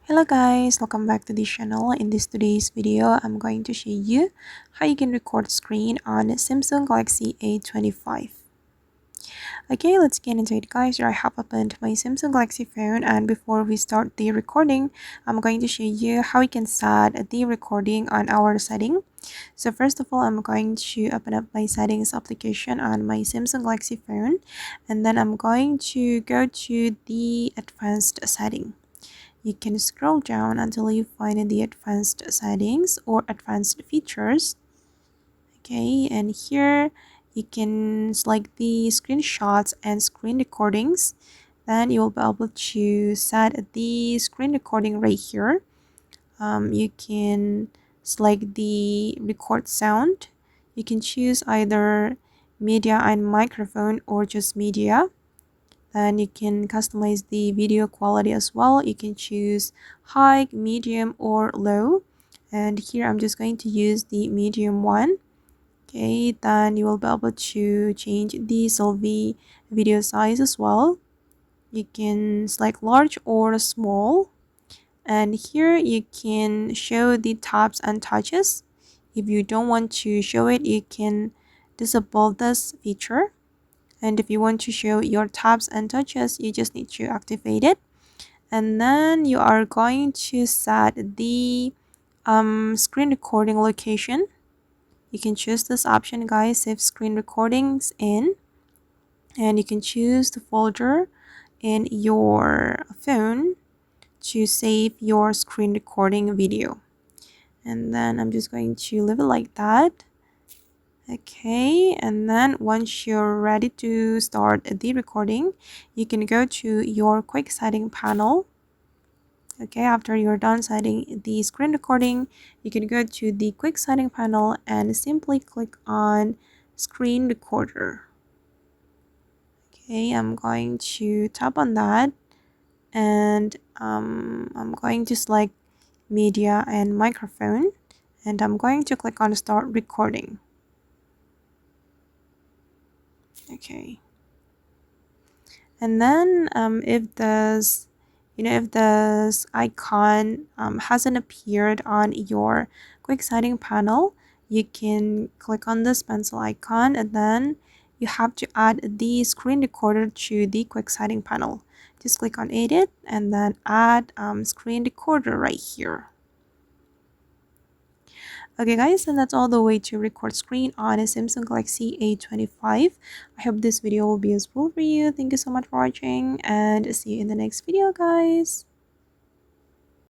Hello guys, welcome back to this channel. In today's video, I'm going to show you how you can record screen on Samsung Galaxy A25. Okay, let's get into it guys. Here I have opened my Samsung Galaxy phone, and before we start the recording, I'm going to show you how we can set the recording on our setting. So first of all, I'm going to open up my settings application on my Samsung Galaxy phone, and then I'm going to go to the advanced setting. You can scroll down until you find the advanced settings or advanced features. Okay, and here you can select the screenshots and screen recordings. Then you will be able to set the screen recording right here. You can select the record sound. You can choose either media and microphone or just media. Then you can customize the video quality as well. You can choose high, medium, or low. And here I'm just going to use the medium one. Okay, then you will be able to change the selfie video size as well. You can select large or small. And here you can show the taps and touches. If you don't want to show it, you can disable this feature. And if you want to show your taps and touches, you just need to activate it. And then you are going to set the screen recording location. You can choose this option guys, save screen recordings in, and you can choose the folder in your phone to save your screen recording video. And then I'm just going to leave it like that. Okay, and then once you're ready to start the recording, you can go to your quick setting panel. Okay, after you're done setting the screen recording, you can go to the quick setting panel and simply click on screen recorder. Okay, I'm going to tap on that, and I'm going to select media and microphone, and I'm going to click on start recording. Okay, and then if this icon hasn't appeared on your quick setting panel, you can click on this pencil icon, and then you have to add the screen recorder to the quick setting panel. Just click on edit and then add screen recorder right here. Okay guys, and that's all the way to record screen on a Samsung Galaxy A25. I hope this video will be useful for you. Thank you so much for watching, and see you in the next video guys.